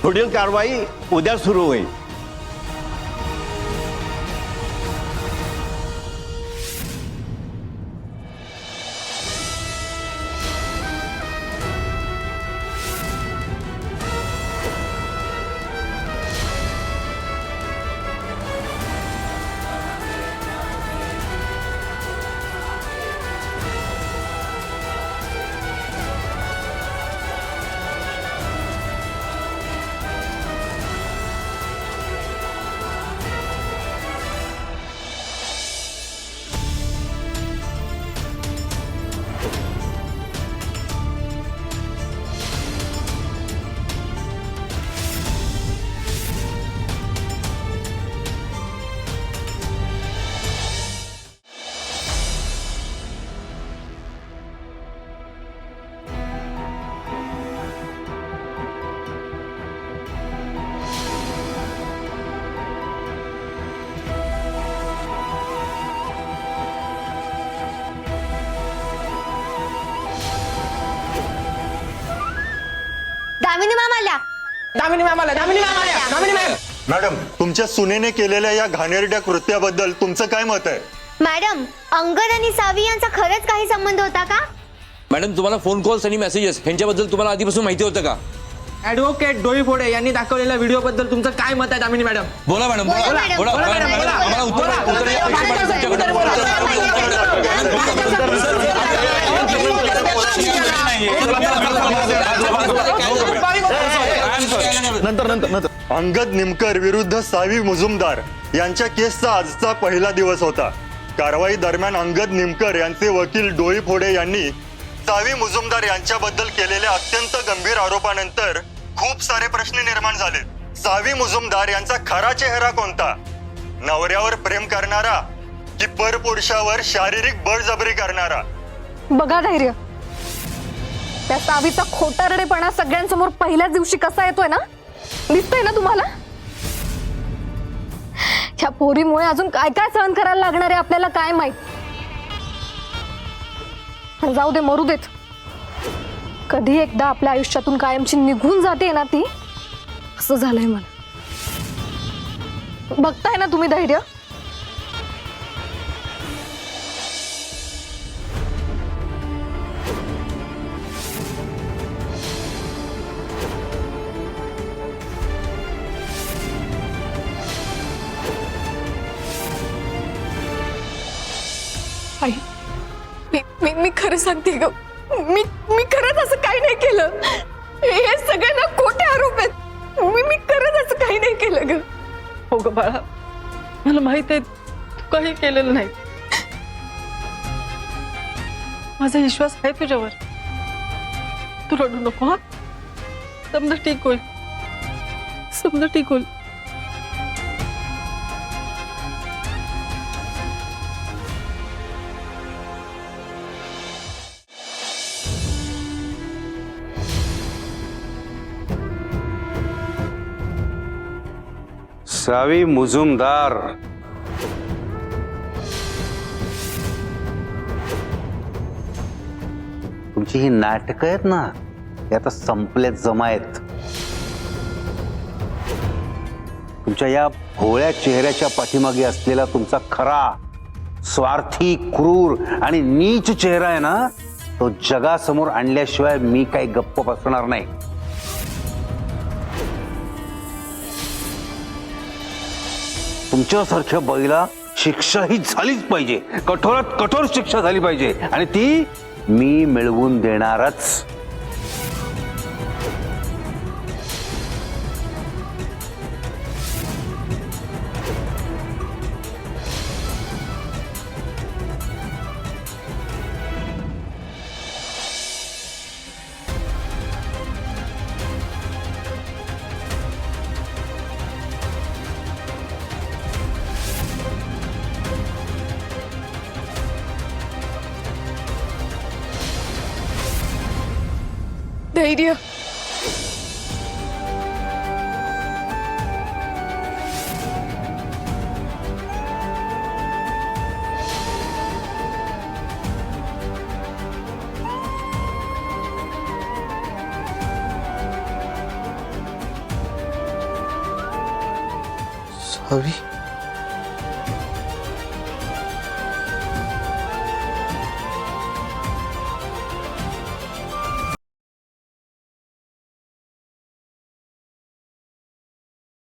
पुढील कारवाई उद्या सुरू होईल. दामिनी मॅम आल्या. दामिनी मॅम आल्या. दामिनी मॅम आल्या. दामिनी मॅम. मॅडम, तुमच्या सुनेने केलेल्या या घाणेरड्या कृत्याबद्दल तुमचं काय मत आहे? मॅडम, अंगद आणि सावी यांचा खरंच काही संबंध होता का? मॅडम, तुम्हाला फोन कॉल्स आणि मेसेजेस ह्यांच्याबद्दल तुम्हाला आधीपासून माहिती होतं का? ॲडव्होकेट डोई फोडे यांनी दाखवलेल्या व्हिडिओ बद्दल तुमचं काय मत आहे दामिनी मॅडम? बोला मॅडम, बोला बोला, बोला बोला, बोला मॅडम, बोला. आम्हाला उत्तर नंतर अंगद निमकर विरुद्ध सावी मुजुमदार यांच्या केसचा आजचा पहिला दिवस होता. कारवाई दरम्यान अंगद निमकर यांचे वकील डोई फोडे यांनी सावी मुजुमदार यांच्याबद्दल केलेल्या अत्यंत गंभीर आरोपानंतर खूप सारे प्रश्न निर्माण झाले. सावी मुजुमदार यांचा खरा चेहरा कोणता? नवऱ्यावर प्रेम करणारा की परपुरुषावर शारीरिक बळजबरी करणारा? बघा धैर्य, त्या सावीचा खोटारडेपणा सगळ्यांसमोर पहिल्याच दिवशी कसा येतोय ना, दिसतंय ना तुम्हाला? ह्या पोरीमुळे अजून काय काय सहन करायला लागणार आहे आपल्याला काय माहित. जाऊ दे, मरू देत. कधी एकदा आपल्या आयुष्यातून कायमची निघून जाते ना ती, असं झालंय मला. बघताय ना तुम्ही धैर्य? आई, मी खरं सांगते ग, मी खरंच असं काही नाही केलं. हे सगळ्यांना खोटे आरोप आहेत. मी खरंच असं काही नाही केलं ग. हो ग बाळा, मला माहित आहे तू काही केलेलं नाही. माझा विश्वास आहे तुझ्यावर. तू रडू नको. हा, समजा ठीक होईल. समजा ठीक होईल. सावी मुजुमदार, तुमची ही नाटकं आहेत ना, हे आता संपलेत जमायत. तुमच्या या भोळ्या चेहऱ्याच्या पाठीमागे असलेला तुमचा खरा स्वार्थी, क्रूर आणि नीच चेहरा आहे ना, तो जगासमोर आणल्याशिवाय मी काही गप्प बसणार नाही. तुमच्यासारख्या बाईला शिक्षा ही झालीच पाहिजे, कठोरात कठोर शिक्षा झाली पाहिजे, आणि ती मी मिळवून देणारच. धैर्य, सावी